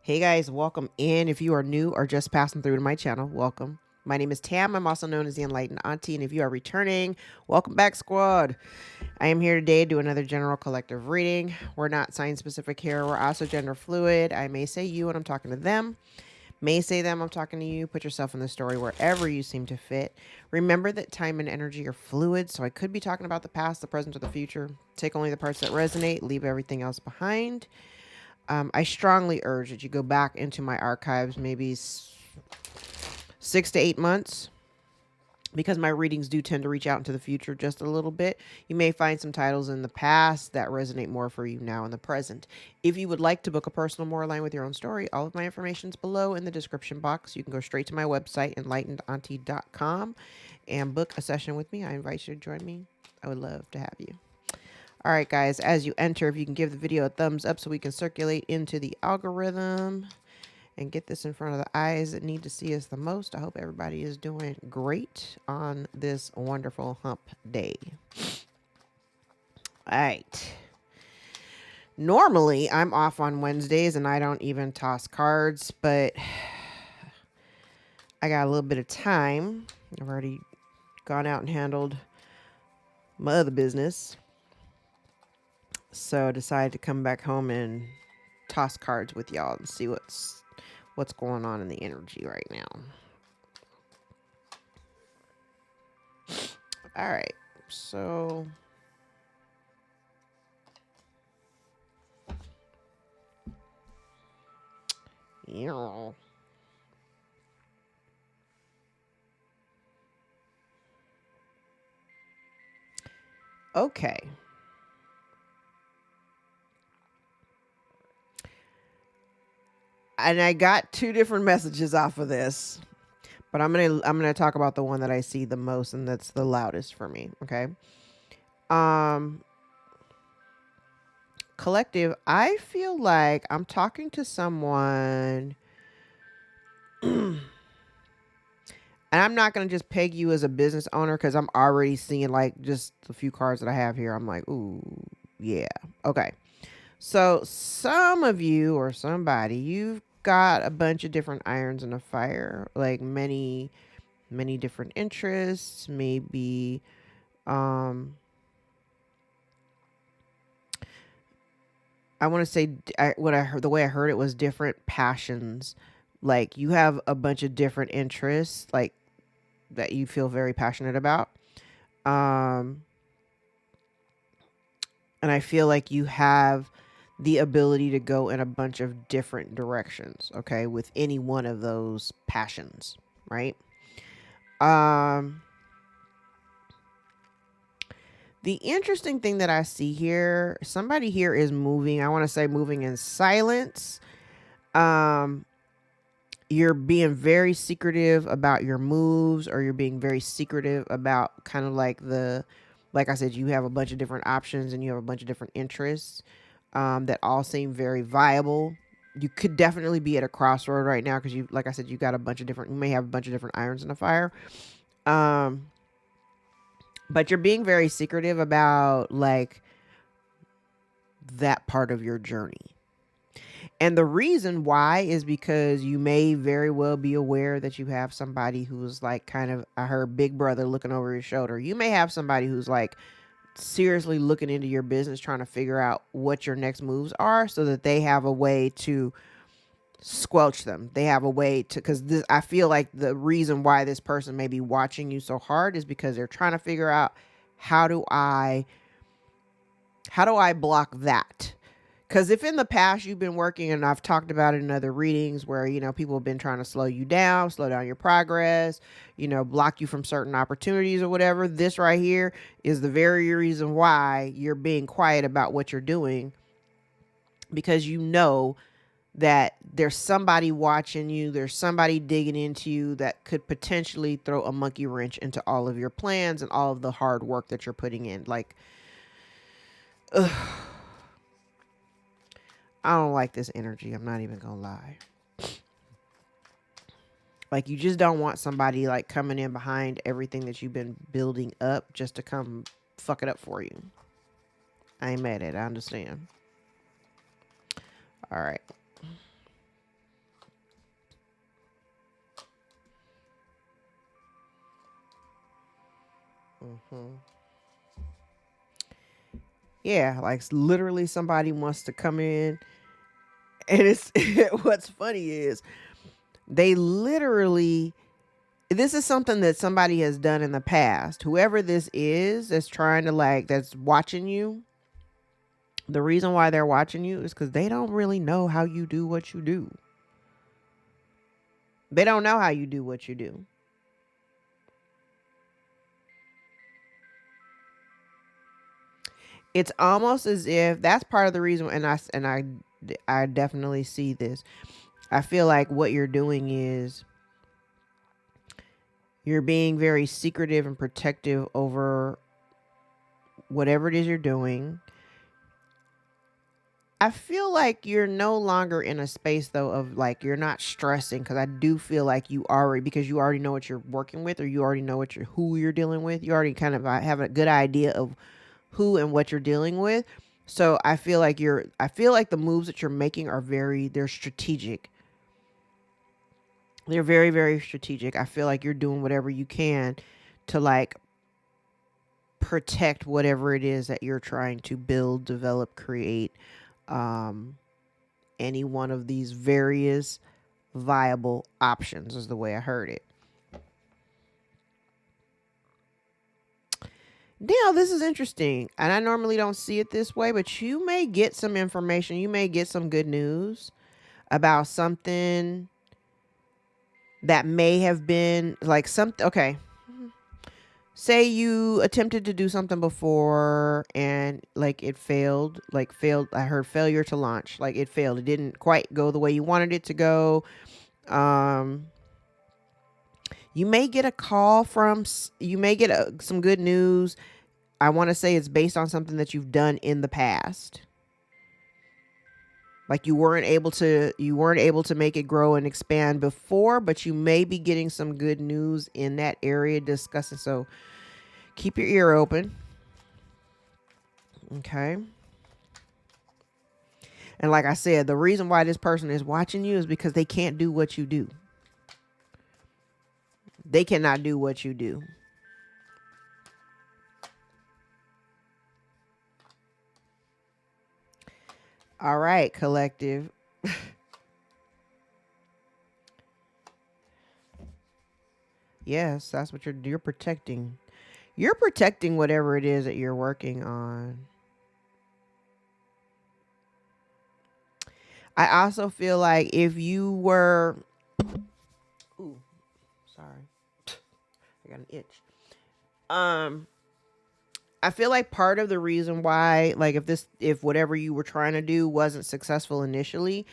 Hey guys, welcome in. If you are new or just passing through to my channel, welcome. My name is Tam. I'm also known as the Enlightened Auntie. And if you are returning, welcome back, squad. I am here today to do another general collective reading. We're not sign specific here. We're also gender fluid. I may say you when I'm talking to them. May say them, I'm talking to you. Put yourself in the story wherever you seem to fit. Remember that time and energy are fluid, so I could be talking about the past, the present, or the future. Take only the parts that resonate. Leave everything else behind. I strongly urge that you go back into my archives maybe 6 to 8 months, because my readings do tend to reach out into the future just a little bit. You may find some titles in the past that resonate more for you now in the present. If you would like to book a personal more aligned with your own story, all of my information is below in the description box. You can go straight to my website, EnlightenedAuntie.com, and book a session with me. I invite you to join me. I would love to have you. All right, guys, as you enter, if you can give the video a thumbs up so we can circulate into the algorithm and get this in front of the eyes that need to see us the most. I hope everybody is doing great on this wonderful hump day. All right. Normally, I'm off on Wednesdays and I don't even toss cards, but I got a little bit of time. I've already gone out and handled my other business. So I decided to come back home and toss cards with y'all and see what's going on in the energy right now. All right. So yeah. Okay. And I got two different messages off of this, but I'm gonna talk about the one that I see the most and that's the loudest for me. Okay. Collective, I feel like I'm talking to someone and I'm not gonna just peg you as a business owner because I'm already seeing like just a few cards that I have here. I'm like, ooh, yeah. Okay. So some of you or somebody, you've got a bunch of different irons in the fire, like many different interests, maybe I want to say what I heard, the way I heard it was different passions. Like you have a bunch of different interests like that you feel very passionate about. And I feel like you have the ability to go in a bunch of different directions, okay, with any one of those passions, right? The interesting thing that I see here, somebody here is moving. I want to say moving in silence. You're being very secretive about your moves, or you're being very secretive about kind of like like I said, you have a bunch of different options and you have a bunch of different interests that all seem very viable. You could definitely be at a crossroad right now because like I said, you got a bunch of different, you may have a bunch of different irons in the fire. But you're being very secretive about like that part of your journey. And the reason why is because you may very well be aware that you have somebody who's like kind of, I heard big brother looking over your shoulder. You may have somebody who's like seriously looking into your business, trying to figure out what your next moves are so that they have a way to squelch them. They have a way to, because this, I feel like the reason why this person may be watching you so hard is because they're trying to figure out how do I block that? Because if in the past you've been working, and I've talked about it in other readings where, you know, people have been trying to slow down your progress, you know, block you from certain opportunities or whatever, this right here is the very reason why you're being quiet about what you're doing, because you know that there's somebody watching you, there's somebody digging into you that could potentially throw a monkey wrench into all of your plans and all of the hard work that you're putting in. Like, ugh. I don't like this energy. I'm not even gonna lie. Like, you just don't want somebody like coming in behind everything that you've been building up just to come fuck it up for you. I ain't mad at it. I understand. All right. Hmm. Yeah, like literally somebody wants to come in, and it's what's funny is they literally, this is something that somebody has done in the past. Whoever this is that's trying to that's watching you, the reason why they're watching you is because they don't really know how you do what you do. They don't know how you do what you do. It's almost as if that's part of the reason, and I definitely see this. I feel like what you're doing is you're being very secretive and protective over whatever it is you're doing. I feel like you're no longer in a space though of like you're not stressing, because I do feel like you already, because you already know what you're working with, or you already know who you're dealing with. You already kind of have a good idea of who and what you're dealing with. So I feel like the moves that you're making are they're strategic. They're very, very strategic. I feel like you're doing whatever you can to like protect whatever it is that you're trying to build, develop, create. Um, any one of these various viable options is the way I heard it. Now, this is interesting, and I normally don't see it this way, but you may get some information. You may get some good news about something that may have been like something. Okay. Say you attempted to do something before and like it failed, I heard failure to launch, like it failed. It didn't quite go the way you wanted it to go. Um, you may get a call you may get some good news. I want to say it's based on something that you've done in the past. Like you weren't able to make it grow and expand before, but you may be getting some good news in that area discussing. So keep your ear open. Okay. And like I said, the reason why this person is watching you is because they can't do what you do. They cannot do what you do. All right, collective. Yes, that's what you're protecting. You're protecting whatever it is that you're working on. I also feel like if you were, ooh, sorry, I got an itch. I feel like part of the reason why, like, if whatever you were trying to do wasn't successful initially,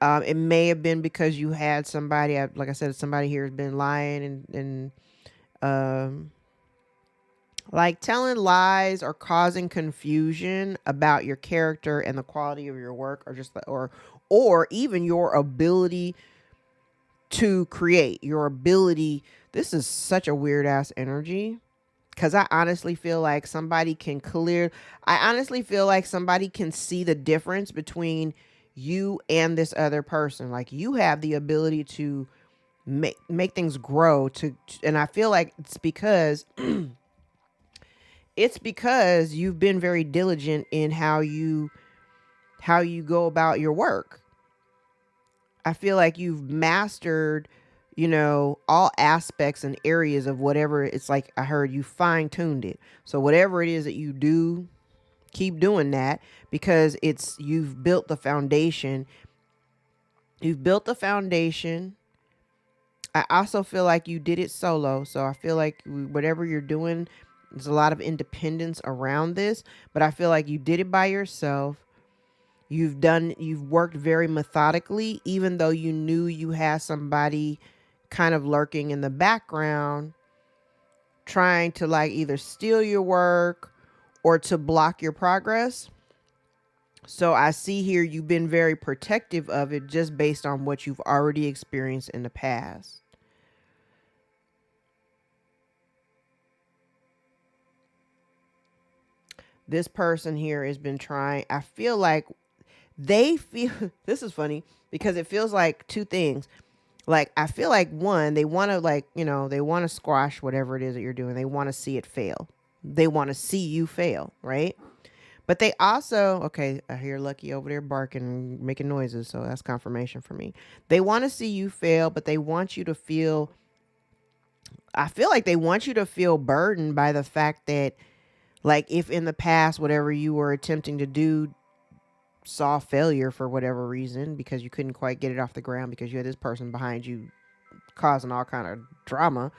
it may have been because you had somebody, like I said, somebody here has been lying and um, like telling lies or causing confusion about your character and the quality of your work, or or even your ability to create, your ability. This is such a weird ass energy, because I honestly feel like I honestly feel like somebody can see the difference between you and this other person. Like you have the ability to make things grow and I feel like it's because you've been very diligent in how you go about your work. I feel like you've mastered, all aspects and areas of whatever. It's like I heard you fine-tuned it. So whatever it is that you do, keep doing that, because you've built the foundation. You've built the foundation. I also feel like you did it solo. So I feel like whatever you're doing, there's a lot of independence around this, but I feel like you did it by yourself. You've worked very methodically, even though you knew you had somebody kind of lurking in the background, trying to like either steal your work or to block your progress. So I see here you've been very protective of it just based on what you've already experienced in the past. This person here has been trying, I feel like they feel, this is funny because it feels like two things. Like, I feel like one, they want to like, they want to squash whatever it is that you're doing. They want to see it fail. They want to see you fail, right? But they also, okay, I hear Lucky over there barking, making noises, so that's confirmation for me. They want to see you fail, but they want you to feel, I feel like they want you to feel burdened by the fact that, like, if in the past, whatever you were attempting to do saw failure for whatever reason, because you couldn't quite get it off the ground because you had this person behind you causing all kind of drama.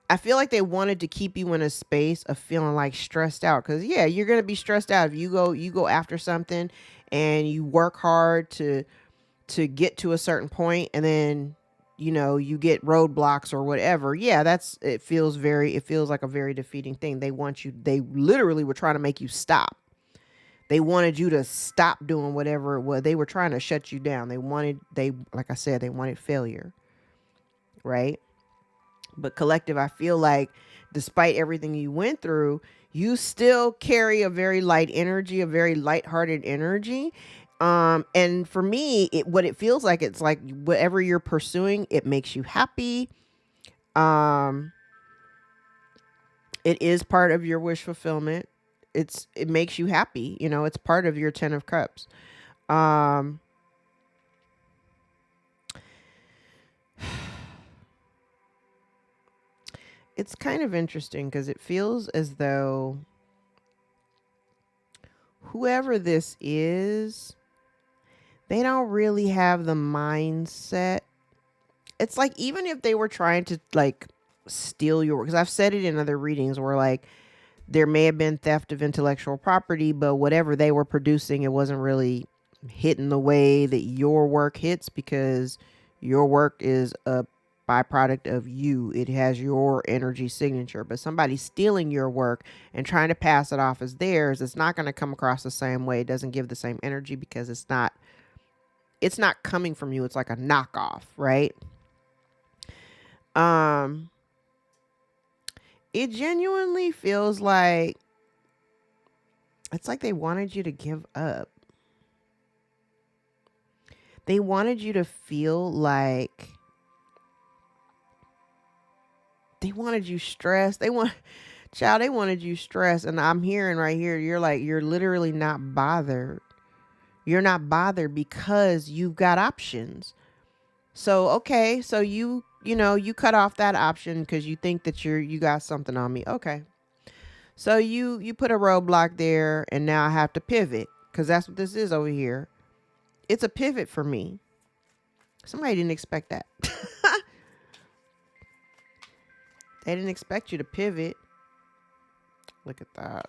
I feel like they wanted to keep you in a space of feeling like stressed out, because yeah, you're gonna be stressed out if you go after something and you work hard to get to a certain point, and then you get roadblocks or whatever. Yeah, it feels like a very defeating thing. They literally were trying to make you stop. They wanted you to stop doing whatever it was. They were trying to shut you down. Like I said, they wanted failure, right? But collective, I feel like despite everything you went through, you still carry a very light energy, a very lighthearted energy. And for me, what it feels like, it's like whatever you're pursuing, it makes you happy. It is part of your wish fulfillment. It makes you happy. It's part of your 10 of Cups. It's kind of interesting because it feels as though whoever this is, they don't really have the mindset. It's like, even if they were trying to like steal your, because I've said it in other readings where like there may have been theft of intellectual property, but whatever they were producing, it wasn't really hitting the way that your work hits, because your work is a byproduct of you. It has your energy signature. But somebody stealing your work and trying to pass it off as theirs, it's not going to come across the same way. It doesn't give the same energy because it's not coming from you. It's like a knockoff, right? It genuinely feels like it's like they wanted you to give up. They wanted you to feel like they wanted you stressed. They wanted you stressed. And I'm hearing right here, you're literally not bothered. You're not bothered because you've got options. So, okay. So you cut off that option because you think that you got something on me. Okay. So you put a roadblock there, and now I have to pivot, because that's what this is over here. It's a pivot for me. Somebody didn't expect that. They didn't expect you to pivot. Look at that.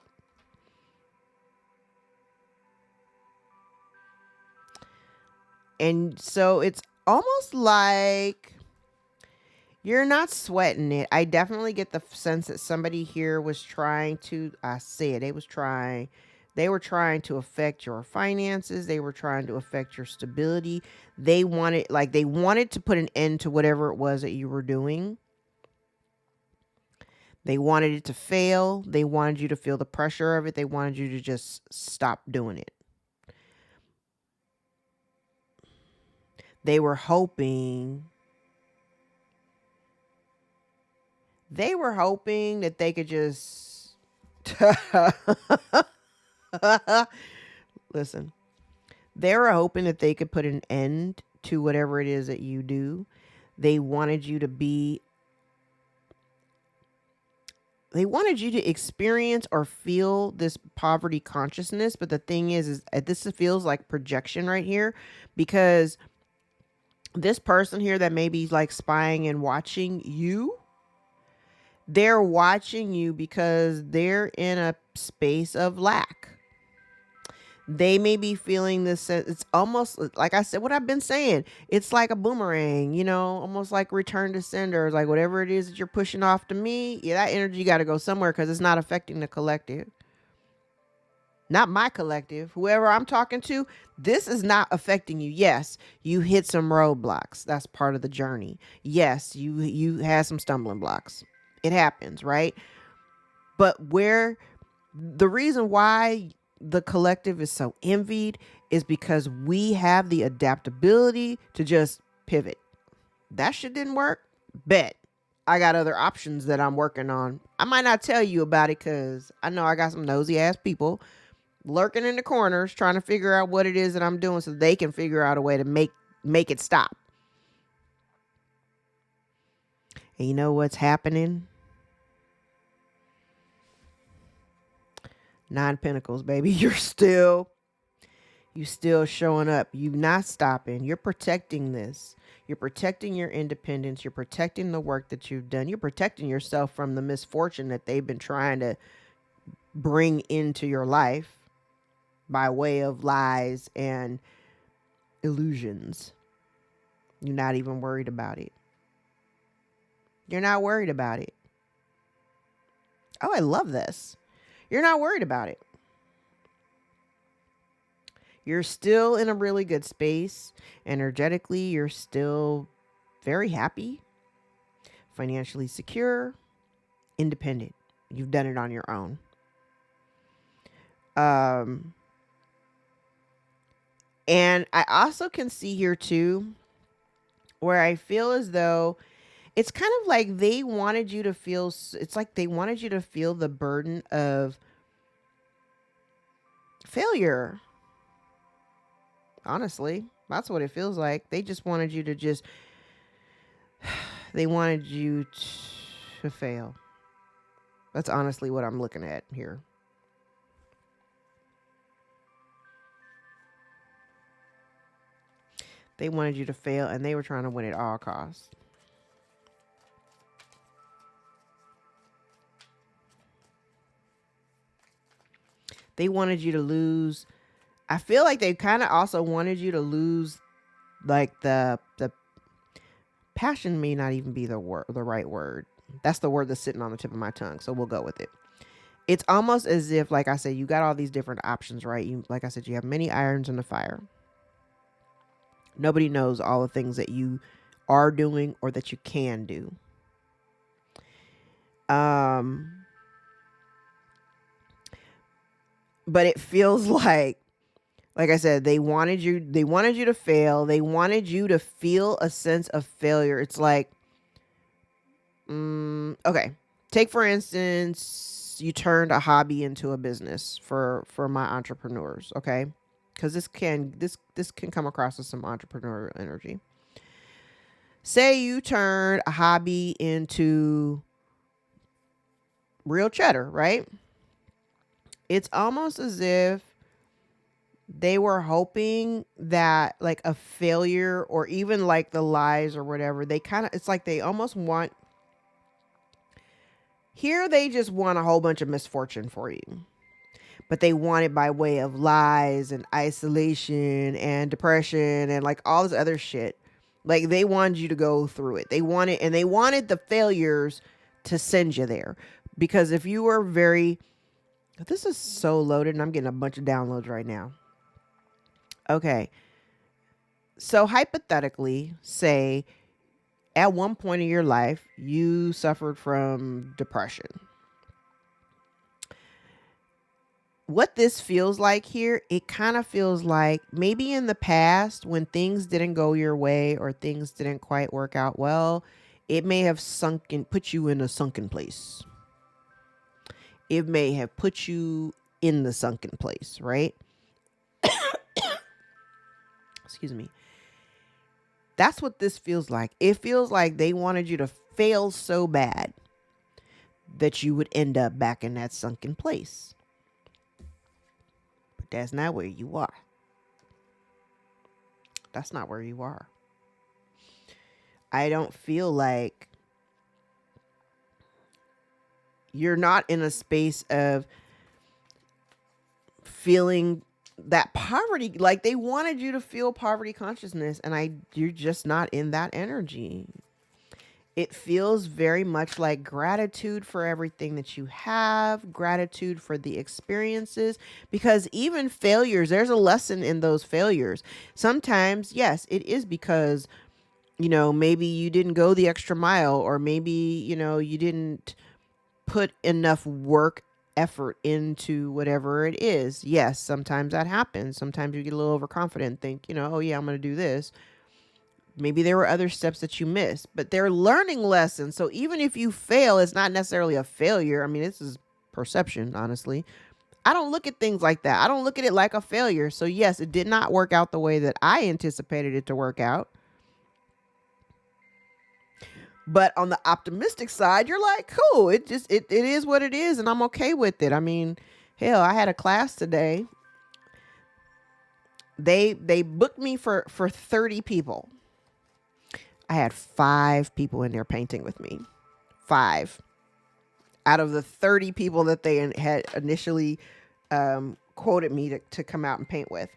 And so it's almost like you're not sweating it. I definitely get the sense that somebody here was trying to, they were trying to affect your finances. They were trying to affect your stability. They wanted to put an end to whatever it was that you were doing. They wanted it to fail. They wanted you to feel the pressure of it. They wanted you to just stop doing it. They were hoping that they could just listen. They were hoping that they could put an end to whatever it is that you do. They wanted you to experience or feel this poverty consciousness. But the thing is this feels like projection right here, because this person here that may be like spying and watching you, they're watching you because they're in a space of lack. They may be feeling this. It's almost like I said, what I've been saying. It's like a boomerang, almost like return to sender. Like whatever it is that you're pushing off to me, yeah, that energy got to go somewhere, because it's not affecting the collective. Not my collective. Whoever I'm talking to, this is not affecting you. Yes, you hit some roadblocks. That's part of the journey. Yes, you had some stumbling blocks. It happens, right? But the reason why the collective is so envied is because we have the adaptability to just pivot. That shit didn't work. Bet. I got other options that I'm working on. I might not tell you about it because I know I got some nosy ass people lurking in the corners trying to figure out what it is that I'm doing so they can figure out a way to make it stop. And you know what's happening? 9 Pentacles, baby. You still showing up. You not stopping. You're protecting this. You're protecting your independence. You're protecting the work that you've done. You're protecting yourself from the misfortune that they've been trying to bring into your life by way of lies and illusions. You're not even worried about it. You're not worried about it. Oh, I love this. You're not worried about it. You're still in a really good space. Energetically, you're still very happy, financially secure, independent. You've done it on your own. And I also can see here too, where I feel as though it's kind of like they wanted you to feel, it's like they wanted you to feel the burden of failure. Honestly, that's what it feels like. They just wanted you to they wanted you to fail. That's honestly what I'm looking at here. They wanted you to fail and they were trying to win at all costs. They wanted you to lose. I feel like they kind of also wanted you to lose, like the passion may not even be the right word. That's the word that's sitting on the tip of my tongue, so we'll go with it. It's almost as if, like I said, you got all these different options, right? Like I said, you have many irons in the fire. Nobody knows all the things that you are doing or that you can do. But it feels like I said, they wanted you to fail. They wanted you to feel a sense of failure. It's like, okay, take for instance, you turned a hobby into a business for my entrepreneurs. Okay. Cause this can come across as some entrepreneurial energy. Say you turned a hobby into real cheddar, right? It's almost as if they were hoping that like a failure or even like the lies or whatever, it's like they almost want, here they just want a whole bunch of misfortune for you. But they want it by way of lies and isolation and depression and like all this other shit. Like they wanted you to go through it. They wanted the failures to send you there. Because if you were this is so loaded and I'm getting a bunch of downloads right now. Okay. So hypothetically, say at one point in your life, you suffered from depression. What this feels like here, it kind of feels like maybe in the past when things didn't go your way or things didn't quite work out well, it may have put you in a sunken place. It may have put you in the sunken place, right? Excuse me. That's what this feels like. It feels like they wanted you to fail so bad that you would end up back in that sunken place. But that's not where you are. That's not where you are. I don't feel like you're not in a space of feeling that poverty. Like they wanted you to feel poverty consciousness and you're just not in that energy. It feels very much like gratitude for everything that you have, gratitude for the experiences, because even failures, there's a lesson in those failures. Sometimes, yes, it is because, maybe you didn't go the extra mile, or maybe, you didn't put enough effort into whatever it is. Yes, sometimes that happens. Sometimes you get a little overconfident and think, oh yeah, I'm going to do this. Maybe there were other steps that you missed, but they're learning lessons. So even if you fail, it's not necessarily a failure. I mean, this is perception, honestly. I don't look at things like that. I don't look at it like a failure. So yes, it did not work out the way that I anticipated it to work out. But on the optimistic side, you're like, cool, it is what it is, and I'm okay with it. I mean, hell, I had a class today. They booked me for 30 people. I had 5 people in there painting with me. 5 out of the 30 people that they had initially quoted me to come out and paint with.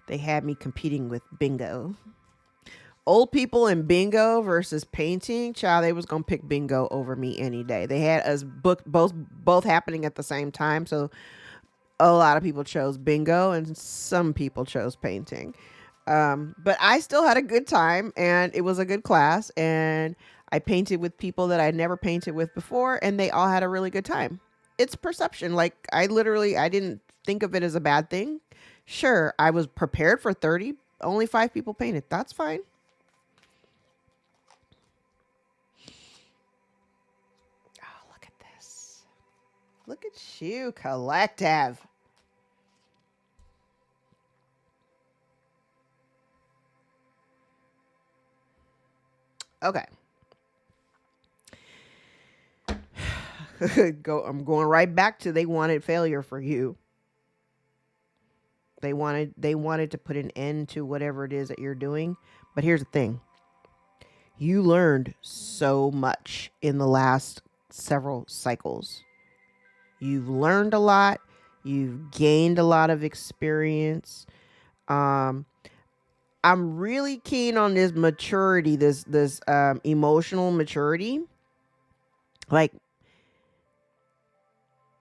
They had me competing with bingo. Old people in bingo versus painting, child, they was gonna pick bingo over me any day. They had us booked both happening at the same time, so a lot of people chose bingo and some people chose painting. But I still had a good time, and it was a good class, and I painted with people that I never painted with before, and they all had a really good time. It's perception. Like I didn't think of it as a bad thing. Sure, I was prepared for 30, only 5 people painted. That's fine. Oh, look at this. Look at you, collective. Okay. I'm going right back to they wanted failure for you. They wanted to put an end to whatever it is that you're doing. But here's the thing. You learned so much in the last several cycles. You've learned a lot. You've gained a lot of experience. I'm really keen on this maturity, this emotional maturity. Like,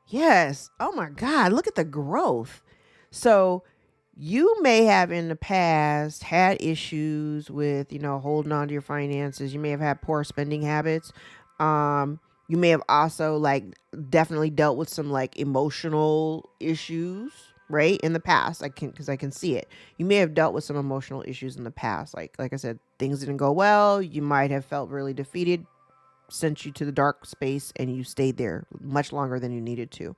yes. Oh my God, look at the growth. So you may have in the past had issues with, holding on to your finances. You may have had poor spending habits. You may have also definitely dealt with some emotional issues, right? In the past, because I can see it. You may have dealt with some emotional issues in the past. Like I said, things didn't go well. You might have felt really defeated, sent you to the dark space, and you stayed there much longer than you needed to.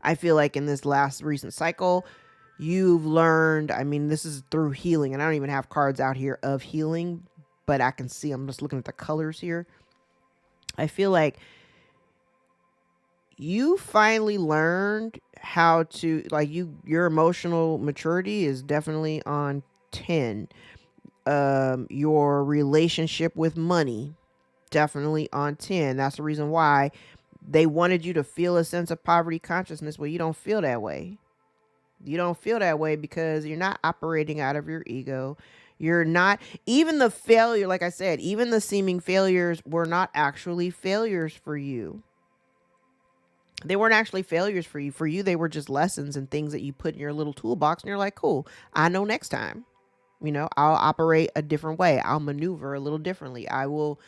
I feel like in this last recent cycle, you've learned, I mean, this is through healing, and I don't even have cards out here of healing, but I can see, I'm just looking at the colors here. I feel like you finally learned how to, your emotional maturity is definitely on 10. Your relationship with money, definitely on 10. That's the reason why they wanted you to feel a sense of poverty consciousness. Well, you don't feel that way. You don't feel that way because you're not operating out of your ego. You're not, even the failure, like I said, even the seeming failures were not actually failures for you. They weren't actually failures for you. For you, they were just lessons and things that you put in your little toolbox. And you're like, cool, I know next time. I'll operate a different way. I'll maneuver a little differently. I will,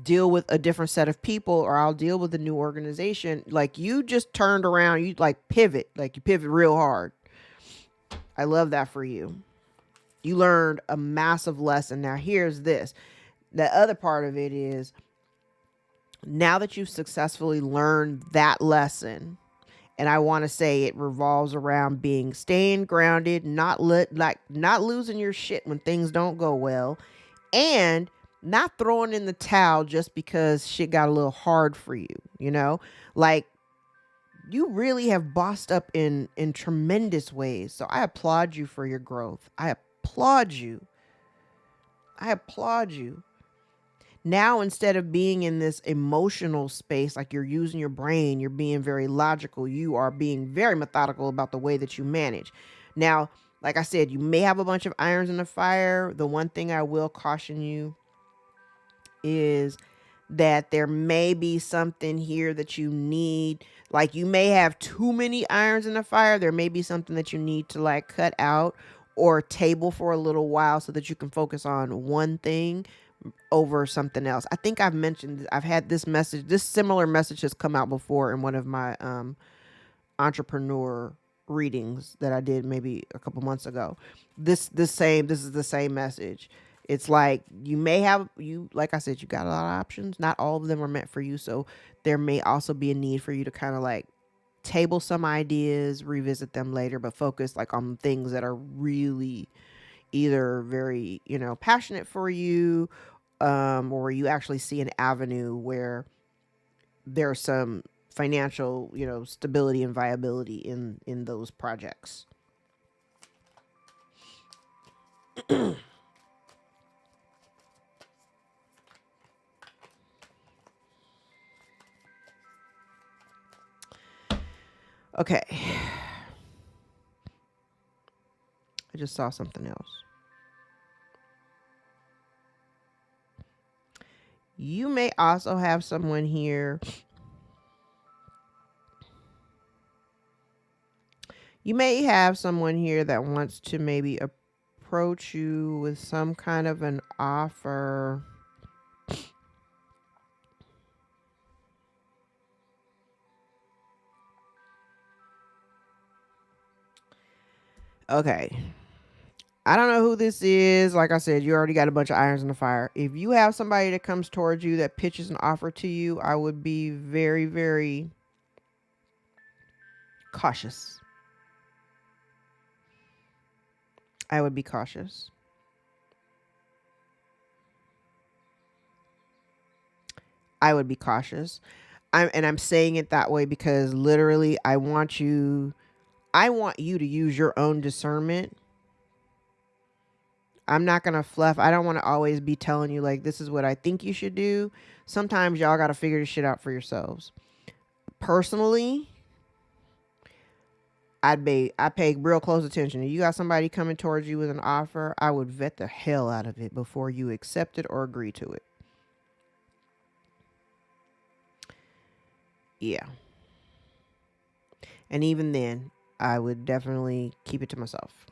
deal with a different set of people, or I'll deal with a new organization. Like you just turned around, you pivot, you pivot real hard. I love that for you. You learned a massive lesson. Now here's this. The other part of it is, now that you've successfully learned that lesson, and I want to say it revolves around staying grounded, not losing your shit when things don't go well, and not throwing in the towel just because shit got a little hard for you, you really have bossed up in tremendous ways. So I applaud you for your growth. I applaud you. Now, instead of being in this emotional space, like you're using your brain, you're being very logical, you are being very methodical about the way that you manage. Now, like I said, you may have a bunch of irons in the fire. The one thing I will caution you is that there may be something here that you need. Like you may have too many irons in the fire. There may be something that you need to cut out or table for a little while so that you can focus on one thing over something else. I think I've had this similar message has come out before in one of my entrepreneur readings that I did maybe a couple months ago. This is the same message. It's like you may have, like I said, you got a lot of options. Not all of them are meant for you. So there may also be a need for you to kind of like table some ideas, revisit them later, but focus like on things that are really either very, passionate for you, or you actually see an avenue where there's some financial, stability and viability in those projects. Okay. I just saw something else. You may also have someone here. You may have someone here that wants to maybe approach you with some kind of an offer. Okay. I don't know who this is. Like I said, you already got a bunch of irons in the fire. If you have somebody that comes towards you that pitches an offer to you, I would be very, very cautious. I would be cautious. I would be cautious. I'm saying it that way because literally I want you to use your own discernment. I'm not going to fluff. I don't want to always be telling you like, this is what I think you should do. Sometimes y'all got to figure this shit out for yourselves. Personally, I pay real close attention. If you got somebody coming towards you with an offer, I would vet the hell out of it before you accept it or agree to it. Yeah. And even then, I would definitely keep it to myself.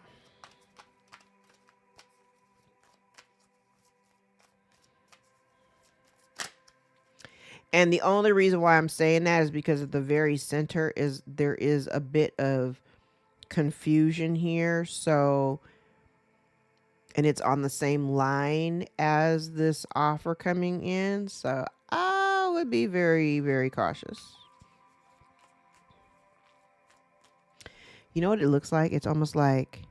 And the only reason why I'm saying that is because at the very center there is a bit of confusion here. So, and it's on the same line as this offer coming in. So I would be very, very cautious. You know what it looks like? It's almost like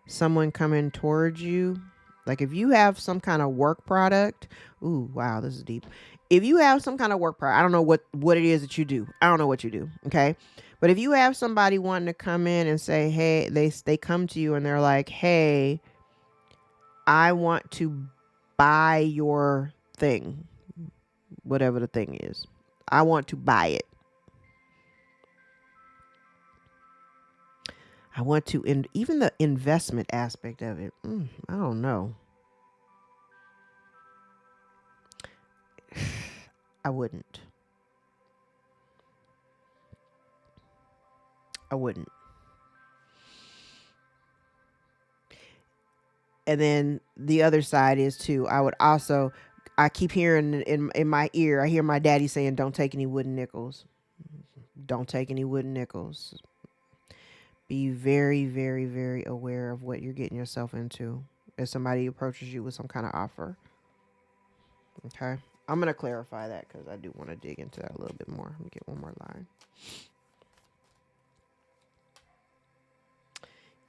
someone coming towards you. Like if you have some kind of work product. Ooh, wow, this is deep. If you have some kind of work product, I don't know what it is that you do. I don't know what you do. Okay. But if you have somebody wanting to come in and say, hey, they come to you and they're like, hey, I want to buy your thing, whatever the thing is. I want to buy it. I want to, even the investment aspect of it. I don't know. I wouldn't. And then the other side is too, I keep hearing in my ear, I hear my daddy saying, don't take any wooden nickels. Don't take any wooden nickels. Be very, very, very aware of what you're getting yourself into if somebody approaches you with some kind of offer. Okay. I'm going to clarify that because I do want to dig into that a little bit more. Let me get one more line.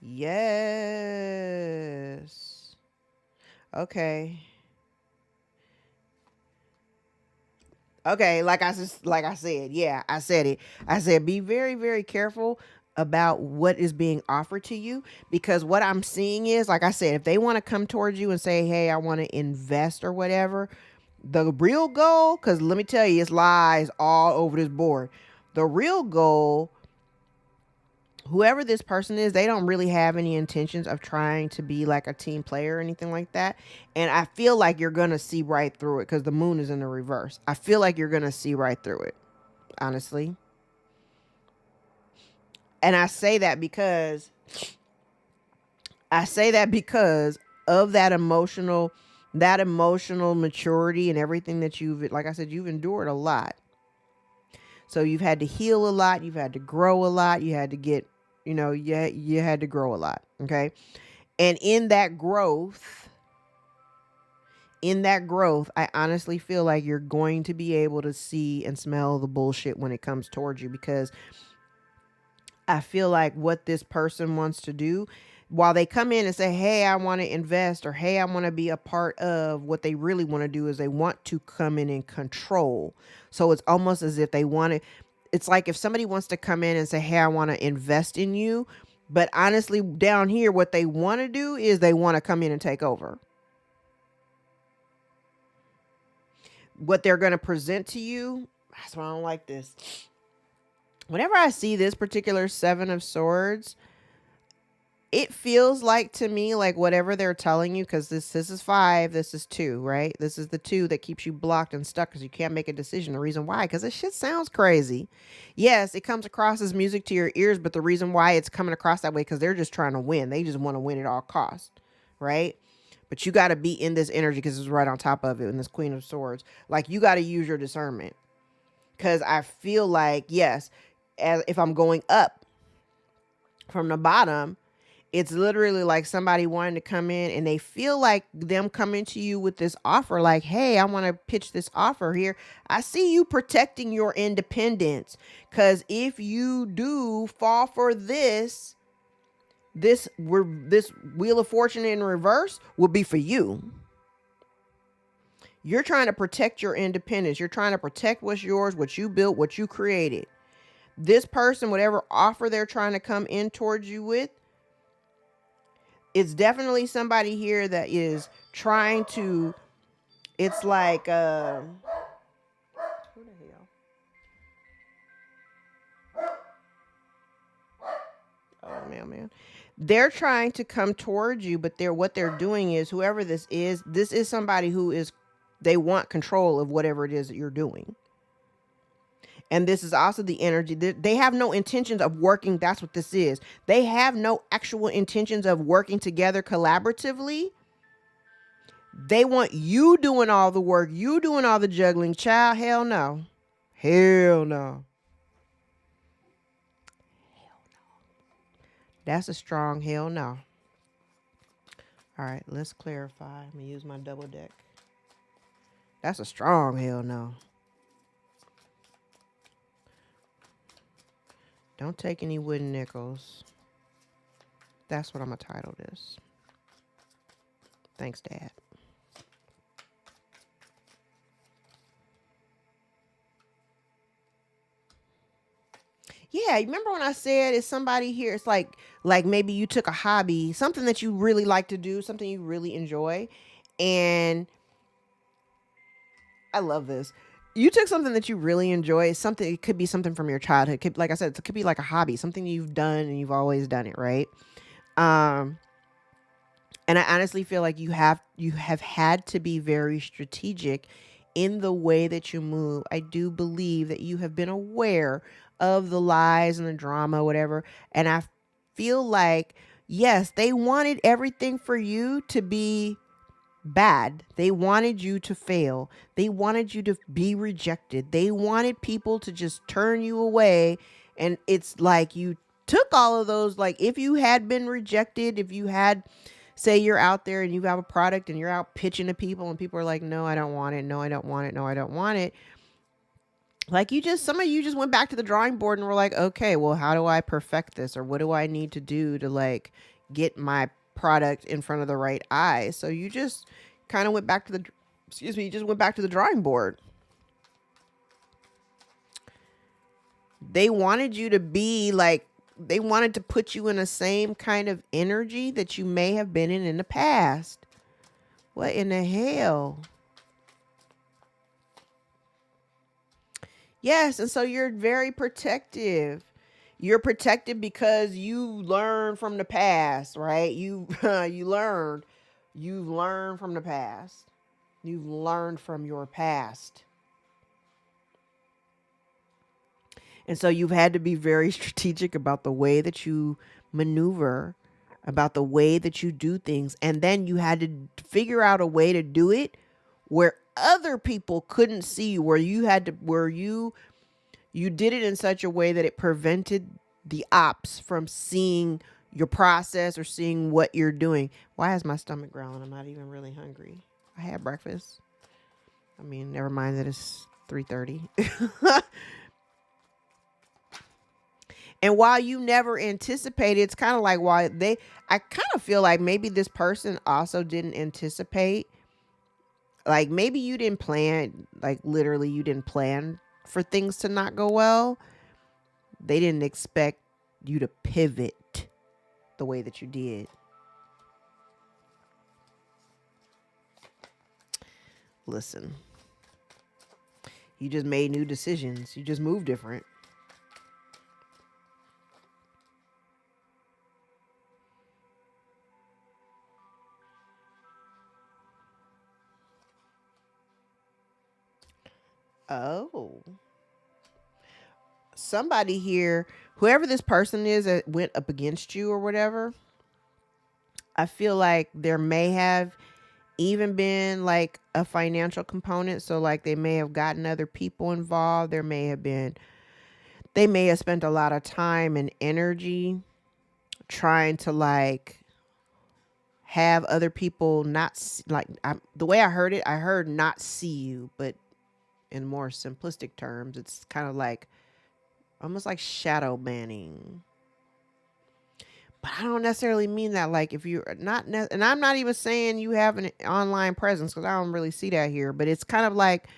Yes. Okay. Okay, like I said, yeah, I said it. I said be very, very careful about what is being offered to you, because what I'm seeing is, like I said, if they want to come towards you and say, hey, I want to invest or whatever, the real goal, because let me tell you, it's lies all over this board. The real goal, whoever this person is, they don't really have any intentions of trying to be like a team player or anything like that. And I feel like you're going to see right through it because the moon is in the reverse. I feel like you're going to see right through it, honestly. And I say that because of that emotional maturity and everything that you've, like I said, you've endured a lot. So you've had to heal a lot. You've had to grow a lot. You had to get You know, you had to grow a lot. Okay. And in that growth, I honestly feel like you're going to be able to see and smell the bullshit when it comes towards you, because I feel like what this person wants to do, while they come in and say, hey, I want to invest, or hey, I want to be a part of, what they really want to do is they want to come in and control. So it's almost as if they want to, it's like if somebody wants to come in and say, hey, I want to invest in you. But honestly, down here, what they want to do is they want to come in and take over. What they're going to present to you, that's why I don't like this. Whenever I see this particular Seven of Swords, it feels like to me like whatever they're telling you, because this is 5, this is 2, right? This is the 2 that keeps you blocked and stuck because you can't make a decision. The reason why, because this shit sounds crazy. Yes, it comes across as music to your ears, but the reason why it's coming across that way, because they're just trying to win. They just want to win at all costs, right? But you got to be in this energy because it's right on top of it. And this Queen of Swords, like, you got to use your discernment, because I feel like, yes, as if I'm going up from the bottom, it's literally like somebody wanting to come in and they feel like them coming to you with this offer, like, hey, I want to pitch this offer here. I see you protecting your independence, because if you do fall for this Wheel of Fortune in reverse will be for you. You're trying to protect your independence. You're trying to protect what's yours, what you built, what you created. This person, whatever offer they're trying to come in towards you with, it's definitely somebody here that is trying to, it's like, who the hell? Oh, man. They're trying to come towards you, but what they're doing is, whoever this is somebody who is, they want control of whatever it is that you're doing. And this is also the energy. They have no intentions of working. That's what this is. They have no actual intentions of working together collaboratively. They want you doing all the work. You doing all the juggling. Child, hell no. Hell no. That's a strong hell no. All right, let's clarify. I'm going to use my double deck. That's a strong hell no. Don't take any wooden nickels. That's what I'm going to title this. Thanks, Dad. Yeah, remember when I said it's somebody here, it's like maybe you took a hobby, something that you really like to do, something you really enjoy, and I love this. You took something that you really enjoy, something, it could be something from your childhood. Like I said, it could be like a hobby, something you've done and you've always done it, right? And I honestly feel like you have had to be very strategic in the way that you move. I do believe that you have been aware of the lies and the drama, whatever. And I feel like, yes, they wanted everything for you to be bad. They wanted you to fail. They wanted you to be rejected. They wanted people to just turn you away. And it's like you took all of those, like if you had been rejected, if you had, say you're out there and you have a product and you're out pitching to people and people are like, no, I don't want it. No, I don't want it. No, I don't want it. Like some of you just went back to the drawing board and were like, okay, well, how do I perfect this? Or what do I need to do to like get my product in front of the right eyes? So you just kind of went back to the drawing board. They wanted you to be like, they wanted to put you in the same kind of energy that you may have been in the past. What in the hell? Yes, and so you're very protective. You're protected because you learned from the past, right? You've learned from the past. You've learned from your past. And so you've had to be very strategic about the way that you maneuver, about the way that you do things. And then you had to figure out a way to do it where other people couldn't see you, where you did it in such a way that it prevented the ops from seeing your process or seeing what you're doing. Why is my stomach growling? I'm not even really hungry. I had breakfast. I mean, never mind that it's 3:30. And while you never anticipated, it's kind of like I kind of feel like maybe this person also didn't anticipate. Like maybe you didn't plan, like literally you didn't plan for things to not go well. They didn't expect you to pivot the way that you did. Listen, you just made new decisions. You just moved different. Oh, somebody here, whoever this person is that went up against you or whatever, I feel like there may have even been like a financial component. So like they may have gotten other people involved. They may have spent a lot of time and energy trying to like have other people the way I heard it, I heard not see you, but in more simplistic terms, it's kind of like almost like shadow banning. But I don't necessarily mean that like if you're not, and I'm not even saying you have an online presence because I don't really see that here, but it's kind of like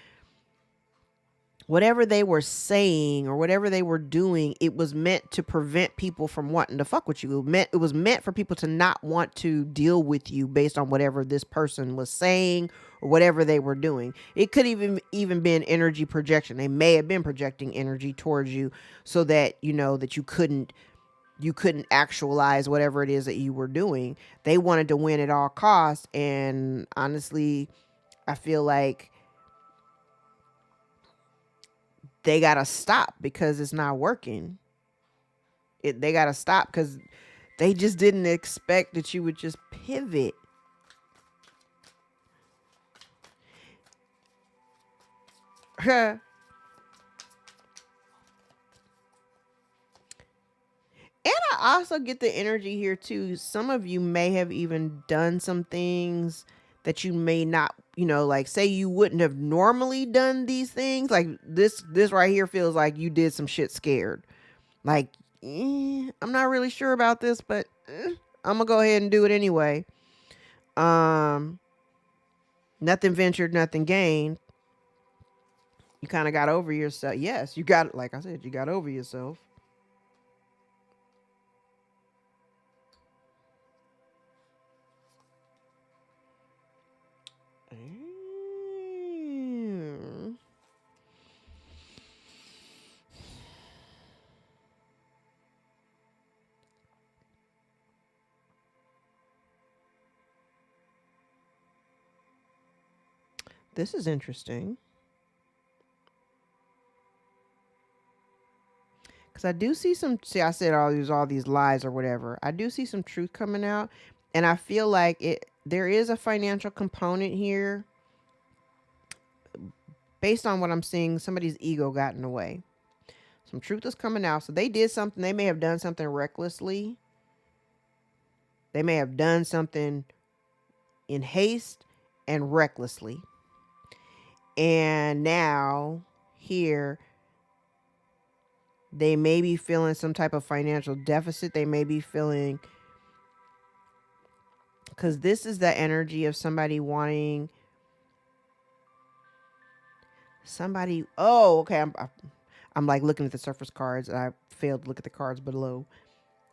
whatever they were saying or whatever they were doing, it was meant to prevent people from wanting to fuck with you. It was meant for people to not want to deal with you based on whatever this person was saying or whatever they were doing. It could even been energy projection. They may have been projecting energy towards you so that that you couldn't actualize whatever it is that you were doing. They wanted to win at all costs, and honestly, I feel like they gotta stop because it's not working. They gotta stop because they just didn't expect that you would just pivot. And I also get the energy here too. Some of you may have even done some things that you may not, like say you wouldn't have normally done these things. Like this right here feels like you did some shit scared. Like, I'm not really sure about this, but I'm gonna go ahead and do it anyway. Nothing ventured, nothing gained. You kind of got over yourself. Yes, you got, like I said, you got over yourself. This is interesting. Because I do see I said all these lies or whatever. I do see some truth coming out. And I feel like there is a financial component here. Based on what I'm seeing, somebody's ego got in the way. Some truth is coming out. So they did something. They may have done something recklessly. They may have done something in haste and recklessly. And now here, they may be feeling some type of financial deficit. They may be feeling, because this is the energy of somebody wanting somebody. Oh, okay. I'm like looking at the surface cards and I failed to look at the cards below.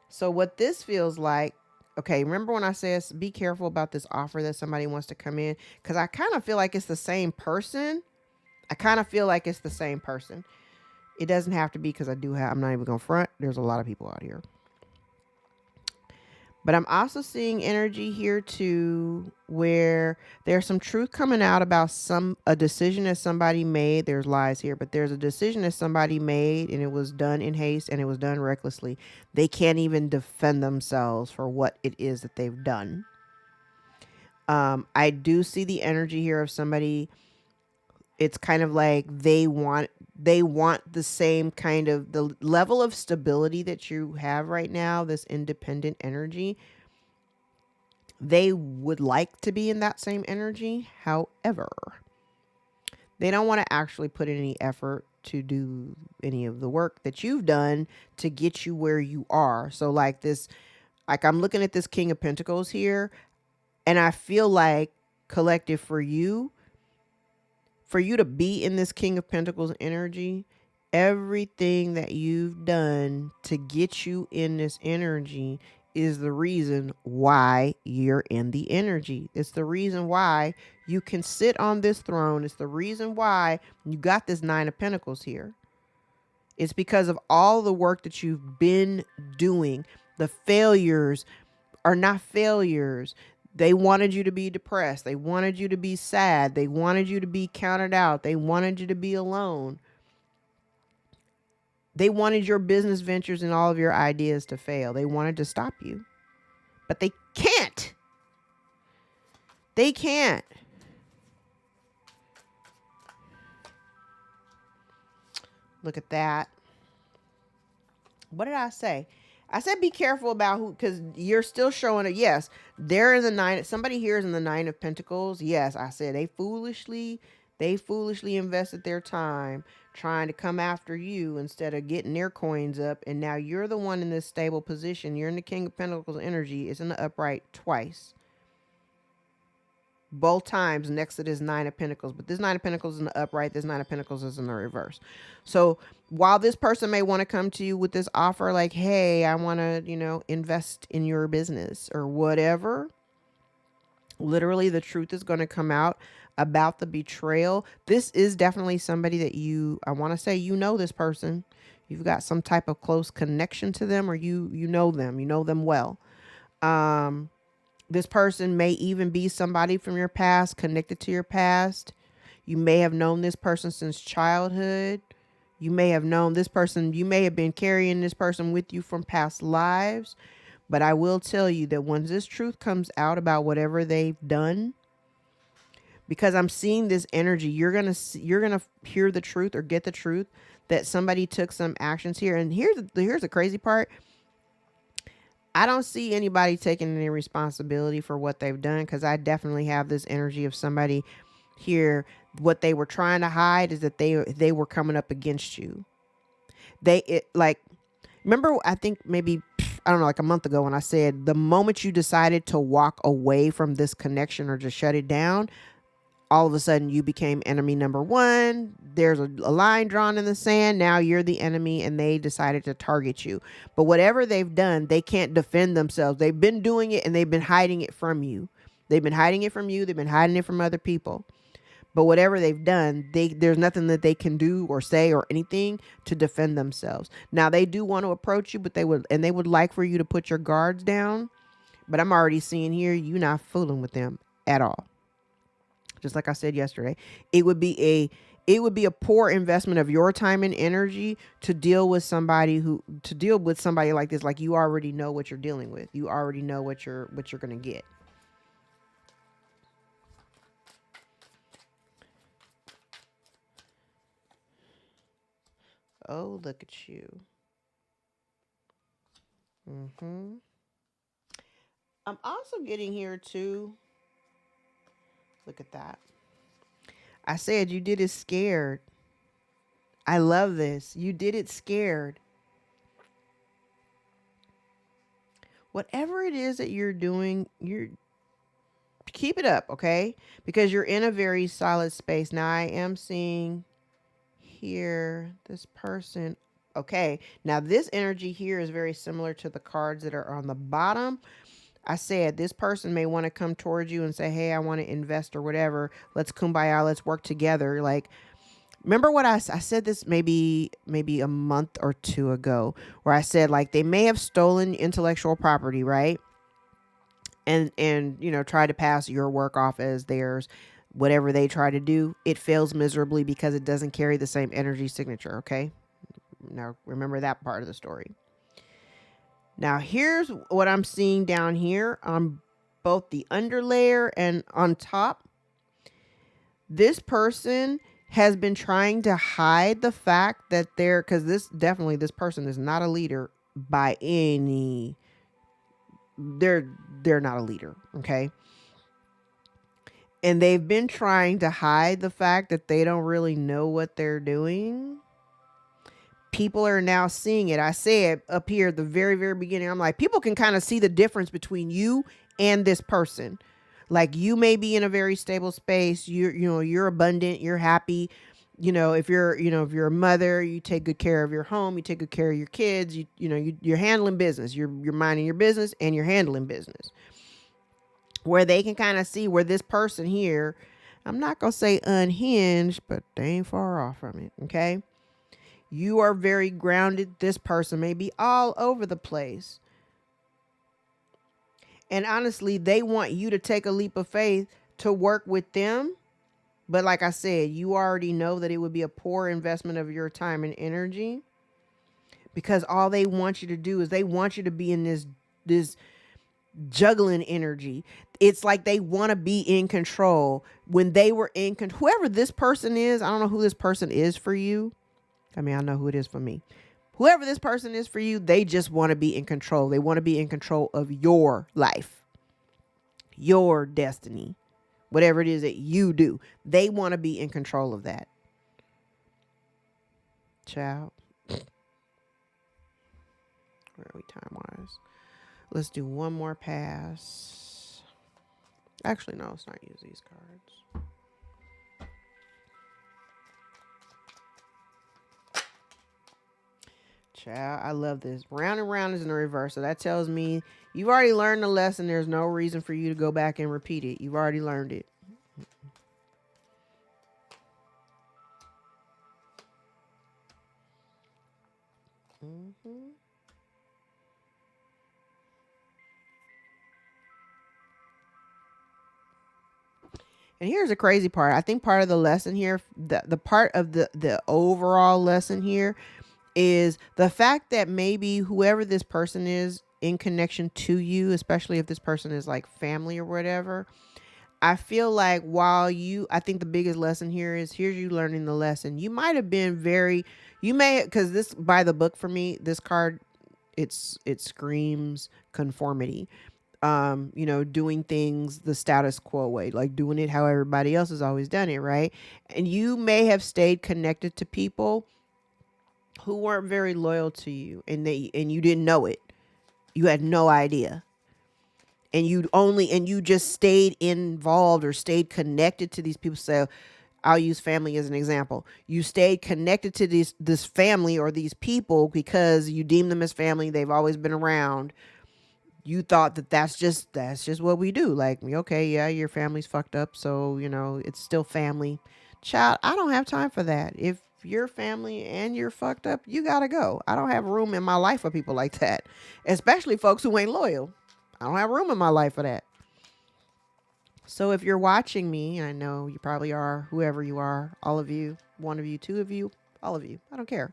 So what this feels like, okay, remember when I said be careful about this offer that somebody wants to come in? Because I kind of feel like it's the same person. It doesn't have to be, because I'm not even going to front. There's a lot of people out here. But I'm also seeing energy here too, where there's some truth coming out about a decision that somebody made. There's lies here, but there's a decision that somebody made and it was done in haste and it was done recklessly. They can't even defend themselves for what it is that they've done. I do see the energy here of somebody. It's kind of like they want They want the same kind of, the level of stability that you have right now, this independent energy. They would like to be in that same energy. However, they don't want to actually put in any effort to do any of the work that you've done to get you where you are. So like this, like I'm looking at this King of Pentacles here, and I feel like, collective, for you to be in this King of Pentacles energy, everything that you've done to get you in this energy is the reason why you're in the energy. It's the reason why you can sit on this throne. It's the reason why you got this Nine of Pentacles here. It's because of all the work that you've been doing. The failures are not failures. They wanted you to be depressed. They wanted you to be sad. They wanted you to be counted out. They wanted you to be alone. They wanted your business ventures and all of your ideas to fail. They wanted to stop you. But they can't. They can't. Look at that. What did I say? I said be careful about who, because you're still showing it. Yes, they're in the nine. Somebody here is in the Nine of Pentacles. Yes, I said they foolishly invested their time trying to come after you instead of getting their coins up. And now you're the one in this stable position. You're in the King of Pentacles energy. It's in the upright twice. Both times next to this Nine of Pentacles. But this Nine of Pentacles is in the upright. This Nine of Pentacles is in the reverse. So while this person may want to come to you with this offer like, hey, I want to, invest in your business or whatever, literally the truth is going to come out about the betrayal. This is definitely somebody that I want to say, this person. You've got some type of close connection to them, or you know them well. This person may even be somebody from your past, connected to your past. You may have known this person since childhood. You may have known this person. You may have been carrying this person with you from past lives. But I will tell you that once this truth comes out about whatever they've done, because I'm seeing this energy, you're going to hear the truth or get the truth that somebody took some actions here. And here's the crazy part. I don't see anybody taking any responsibility for what they've done, because I definitely have this energy of somebody here. What they were trying to hide is that they were coming up against you. Remember, I think maybe, I don't know, like a month ago when I said the moment you decided to walk away from this connection or just shut it down, all of a sudden you became enemy number one. There's a line drawn in the sand. Now you're the enemy and they decided to target you. But whatever they've done, they can't defend themselves. They've been doing it and they've been hiding it from you. They've been hiding it from you. They've been hiding it from other people. But whatever they've done, there's nothing that they can do or say or anything to defend themselves. Now they do want to approach you, but they would like for you to put your guards down. But I'm already seeing here, you're not fooling with them at all. Just like I said yesterday, it would be a poor investment of your time and energy to deal with somebody like this. Like, you already know what you're dealing with. You already know what you're going to get. Oh, look at you. I'm also getting here too. Look at that. I said you did it scared. I love this. You did it scared. Whatever it is that you're doing, keep it up, okay? Because you're in a very solid space. Now I am seeing here this person. Okay. Now this energy here is very similar to the cards that are on the bottom. I said this person may want to come towards you and say, hey, I want to invest or whatever. Let's kumbaya. Let's work together. Like, remember what I said this maybe a month or two ago, where I said, like, they may have stolen intellectual property, right? And try to pass your work off as theirs. Whatever they try to do, it fails miserably because it doesn't carry the same energy signature. Okay. Now remember that part of the story. Now, here's what I'm seeing down here on both the underlayer and on top. This person has been trying to hide the fact that because this person is not a leader by any, they're not a leader. Okay. And they've been trying to hide the fact that they don't really know what they're doing. People are now seeing it. I said up here at the very, very beginning, I'm like, people can kind of see the difference between you and this person. Like, you may be in a very stable space. You're abundant. You're happy. If you're a mother, you take good care of your home. You take good care of your kids. You're handling business. You're minding your business and you're handling business. Where they can kind of see where this person here, I'm not going to say unhinged, but they ain't far off from it. Okay. You are very grounded. This person may be all over the place. And honestly, they want you to take a leap of faith to work with them. But like I said, you already know that it would be a poor investment of your time and energy, because all they want you to do is they want you to be in this juggling energy. It's like they want to be in control. When they were in control, whoever this person is, I don't know who this person is for you. I mean, I know who it is for me. Whoever this person is for you, they just want to be in control. They want to be in control of your life, your destiny, whatever it is that you do. They want to be in control of that. Child. Where are we time-wise? Let's do one more pass. Actually, no, let's not use these cards. Child, I love this. Round and round is in the reverse. So that tells me you've already learned the lesson. There's no reason for you to go back and repeat it. You've already learned it. And here's the crazy part. I think part of the lesson here, the part of the overall lesson here is the fact that maybe whoever this person is in connection to you, especially if this person is like family or whatever, I feel like I think the biggest lesson here is here's you learning the lesson. You might have been because this, by the book for me, this card, it screams conformity. Doing things the status quo way, like doing it how everybody else has always done it, right? And you may have stayed connected to people who weren't very loyal to you, and you didn't know it. You had no idea. And you just stayed involved or stayed connected to these people. So I'll use family as an example. You stayed connected to this family or these people because you deem them as family. They've always been around. You thought that that's just what we do. Like, okay, yeah, your family's fucked up, so it's still family. Child, I don't have time for that. If you're family and you're fucked up, you gotta go. I don't have room in my life for people like that, especially folks who ain't loyal. I don't have room in my life for that. So if you're watching me, I know you probably are, whoever you are, all of you, one of you, two of you, all of you, I don't care.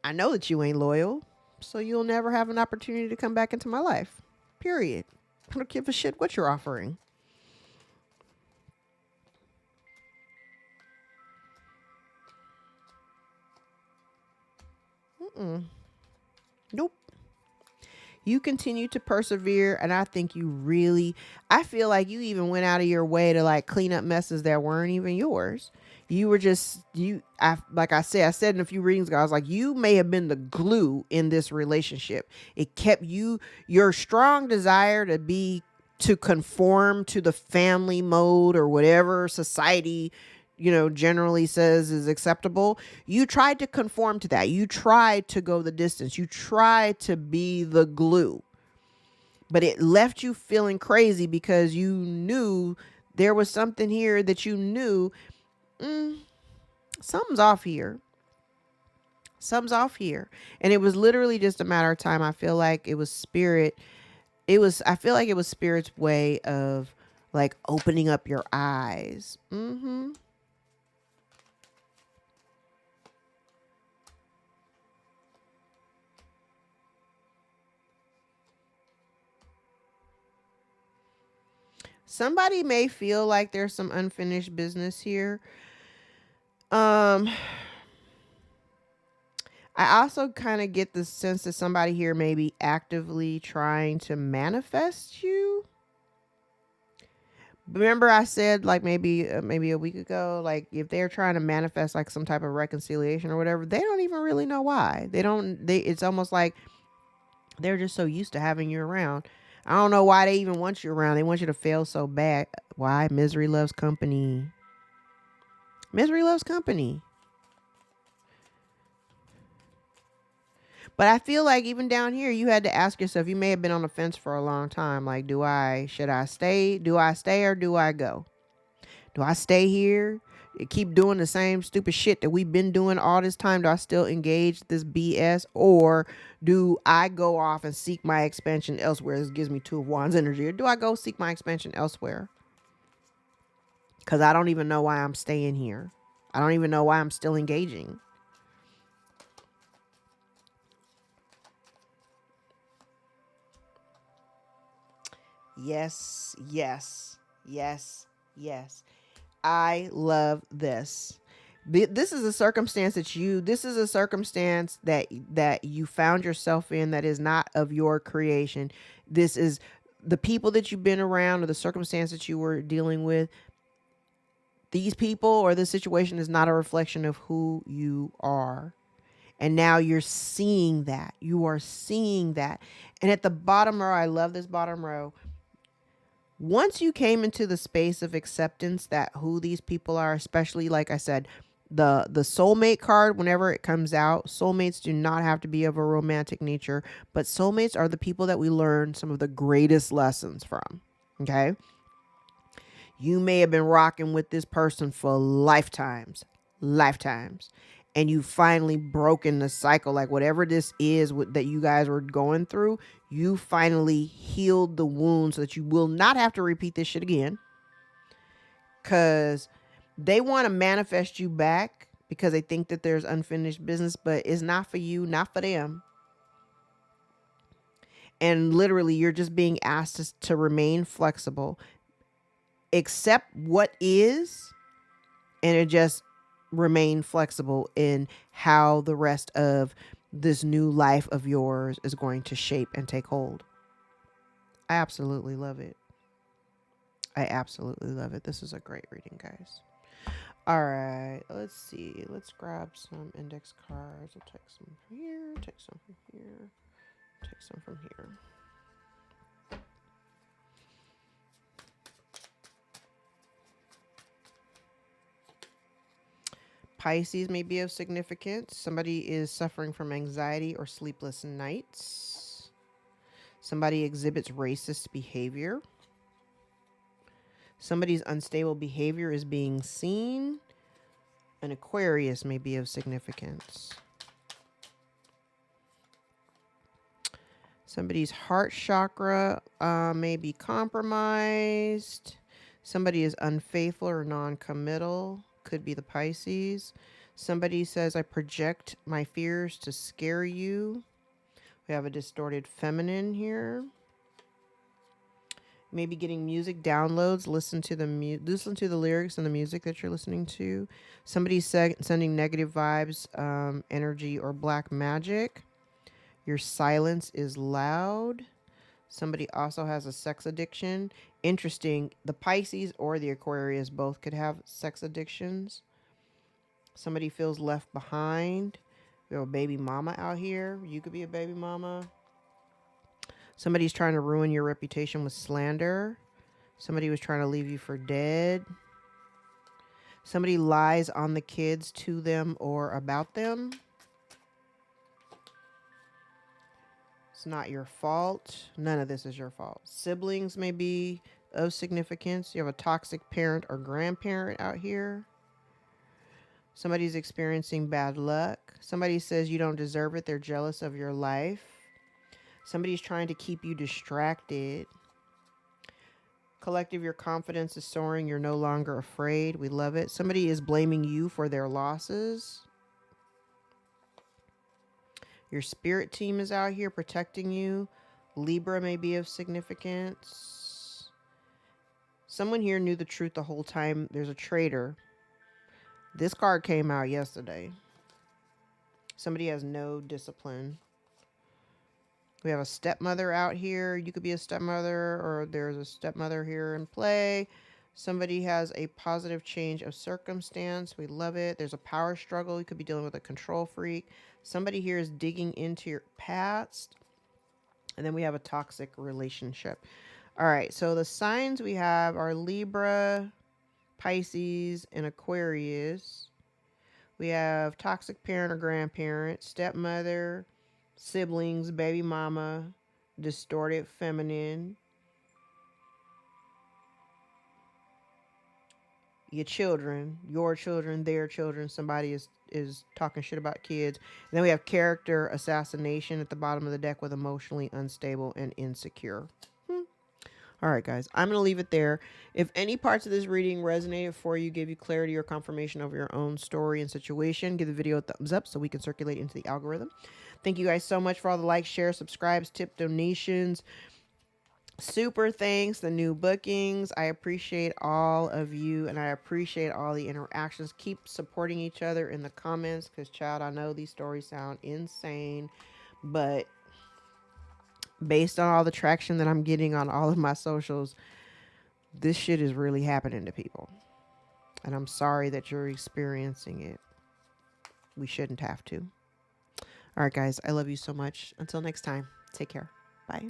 I know that you ain't loyal. So you'll never have an opportunity to come back into my life. Period. I don't give a shit what you're offering. Nope. You continue to persevere, and I think I feel like you even went out of your way to like clean up messes that weren't even yours. You were just like I said in a few readings ago, I was like, you may have been the glue in this relationship. It kept your strong desire to conform to the family mode or whatever society generally says is acceptable. You tried to conform to that. You tried to go the distance. You tried to be the glue. But it left you feeling crazy because you knew there was something here that you knew, something's off here. Something's off here. And it was literally just a matter of time. I feel like it was spirit. I feel like it was spirit's way of like opening up your eyes. Somebody may feel like there's some unfinished business here. Um, I also kind of get the sense that somebody here may be actively trying to manifest you. Remember I said like maybe a week ago, like if they're trying to manifest like some type of reconciliation or whatever, they don't even really know why. It's almost like they're just so used to having you around. I don't know why they even want you around. They want you to fail so bad. Why? Misery loves company. Misery loves company. But I feel like even down here, you had to ask yourself, you may have been on the fence for a long time. Like, should I stay? Do I stay or do I go? Do I stay here and keep doing the same stupid shit that we've been doing all this time? Do I still engage this BS? Or do I go off and seek my expansion elsewhere? This gives me Two of Wands energy. Or do I go seek my expansion elsewhere? Because I don't even know why I'm staying here. I don't even know why I'm still engaging. Yes, yes, yes, yes. I love this. This is a circumstance that you found yourself in that is not of your creation. This is the people that you've been around or the circumstance that you were dealing with. These people or this situation is not a reflection of who you are. And now you're seeing that. You are seeing that. And at the bottom row, I love this bottom row. Once you came into the space of acceptance that who these people are, especially like I said, the soulmate card, whenever it comes out, soulmates do not have to be of a romantic nature, but soulmates are the people that we learn some of the greatest lessons from. Okay. You may have been rocking with this person for lifetimes, and you finally broken the cycle. Like whatever this is that you guys were going through, you finally healed the wound so that you will not have to repeat this shit again. Because they want to manifest you back because they think that there's unfinished business, but it's not for you, not for them. And literally, you're just being asked to remain flexible, accept what is, and it just remain flexible in how the rest of this new life of yours is going to shape and take hold. I absolutely love it. I absolutely love it. This is a great reading, guys. All right, let's see. Let's grab some index cards. I'll take some from here, take some from here, take some from here. Pisces may be of significance. Somebody is suffering from anxiety or sleepless nights. Somebody exhibits racist behavior. Somebody's unstable behavior is being seen. An Aquarius may be of significance. Somebody's heart chakra may be compromised. Somebody is unfaithful or non-committal. Could be the Pisces. Somebody says, I project my fears to scare you. We have a distorted feminine here. Maybe getting music downloads. Listen to the lyrics and the music that you're listening to. Somebody's sending negative vibes, energy, or black magic. Your silence is loud. Somebody also has a sex addiction. Interesting. The Pisces or the Aquarius both could have sex addictions. Somebody feels left behind. We have a baby mama out here. You could be a baby mama. Somebody's trying to ruin your reputation with slander. Somebody was trying to leave you for dead. Somebody lies on the kids to them or about them. It's not your fault. None of this is your fault. Siblings may be of significance. You have a toxic parent or grandparent out here. Somebody's experiencing bad luck. Somebody says you don't deserve it. They're jealous of your life. Somebody's trying to keep you distracted. Collective, your confidence is soaring. You're no longer afraid. We love it. Somebody is blaming you for their losses. Your spirit team is out here protecting you. Libra may be of significance. Someone here knew the truth the whole time. There's a traitor. This card came out yesterday. Somebody has no discipline. We have a stepmother out here. You could be a stepmother, or there's a stepmother here in play. Somebody has a positive change of circumstance. We love it. There's a power struggle. You could be dealing with a control freak. Somebody here is digging into your past. And then we have a toxic relationship. All right, so the signs we have are Libra, Pisces, and Aquarius. We have toxic parent or grandparent, stepmother, siblings, baby mama, distorted feminine, your children, their children. Somebody is talking shit about kids. And then we have character assassination at the bottom of the deck with emotionally unstable and insecure. All right, guys, I'm going to leave it there. If any parts of this reading resonated for you, gave you clarity or confirmation over your own story and situation, give the video a thumbs up so we can circulate into the algorithm. Thank you guys so much for all the likes, shares, subscribes, tip donations, super thanks, the new bookings. I appreciate all of you, and I appreciate all the interactions. Keep supporting each other in the comments because, child, I know these stories sound insane, but based on all the traction that I'm getting on all of my socials, this shit is really happening to people. And I'm sorry that you're experiencing it. We shouldn't have to. All right, guys, I love you so much. Until next time, take care. Bye.